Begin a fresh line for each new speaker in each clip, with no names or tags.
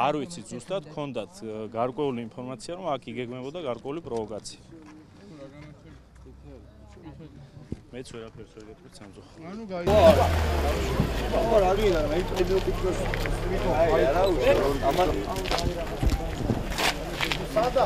არ ვიცი ზუსტად, გქონდათ გარკვეული ინფორმაცია, რომ აქ იგეგმებოდა გარკვეული პროვოკაცია. მეც ვერაფერს ვერ გეტყვით სამწუხაროდ.
ანუ რა გინდა, მე პედოფილს ვიტო აი არა ამან სადა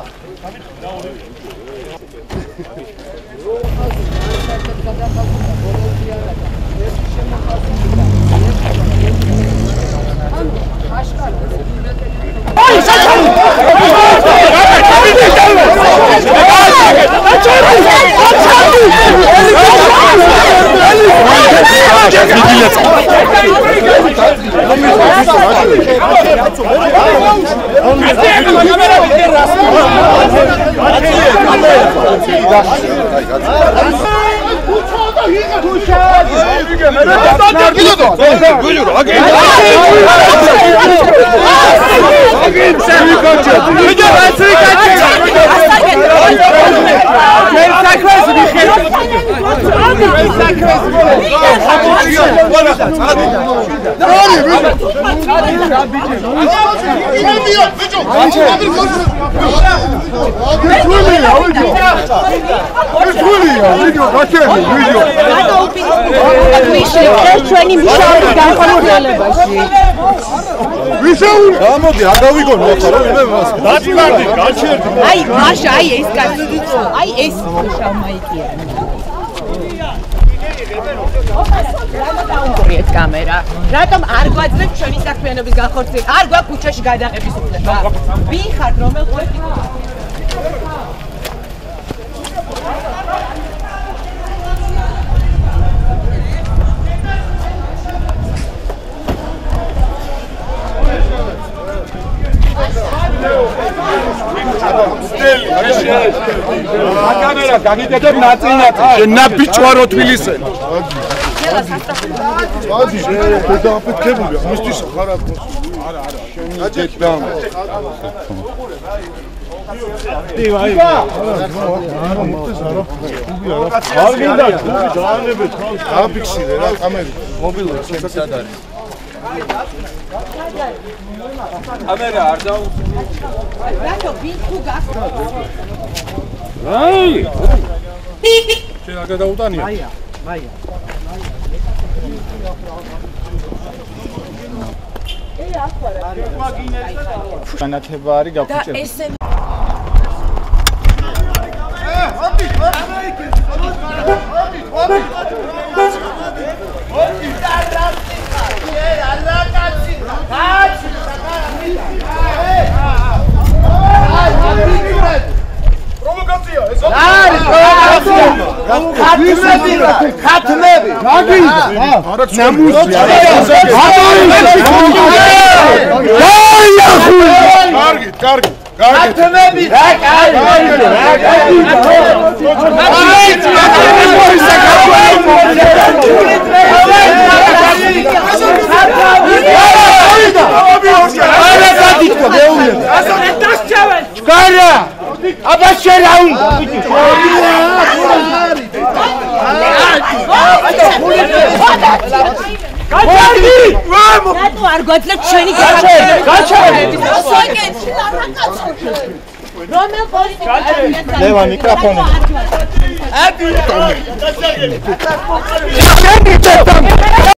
კამერა. რატომ არ გვაძლევთ ჩვენი საქმიანობის განხორციელება? არ გვაქვს ქუჩაში გადაღების უფლება. ვინ ხართ, რომელ ყოველთვის?
კამერა გაგიდებ ნაწილად. ნაბიჭვარო თბილისელი. ადი დედაფეთქებული მისთვის ხარ აქ არა აჯექდა დი ვაი არა მოხდეს არა არ გინდა გუგი დაანებეთ ხალხს დაფიქსირე რა კამერა მობილური ჩემი სად არის კამერა არ
რატო ვინ თუ გაქ
აი შენ აგა დაუტანია მაია განათება არის გაფუჭებული. პროვოკაცია ეს არის პროვოკაცია. ხათმები. არა ნამუსი. კარგი. ხათმები. აბა შერაუნ გაჩერდი რატო არ გვაძლევთ ჩვენი გაჩერდი რომელ პოლიტიკას ლევა მიკროფონი აბი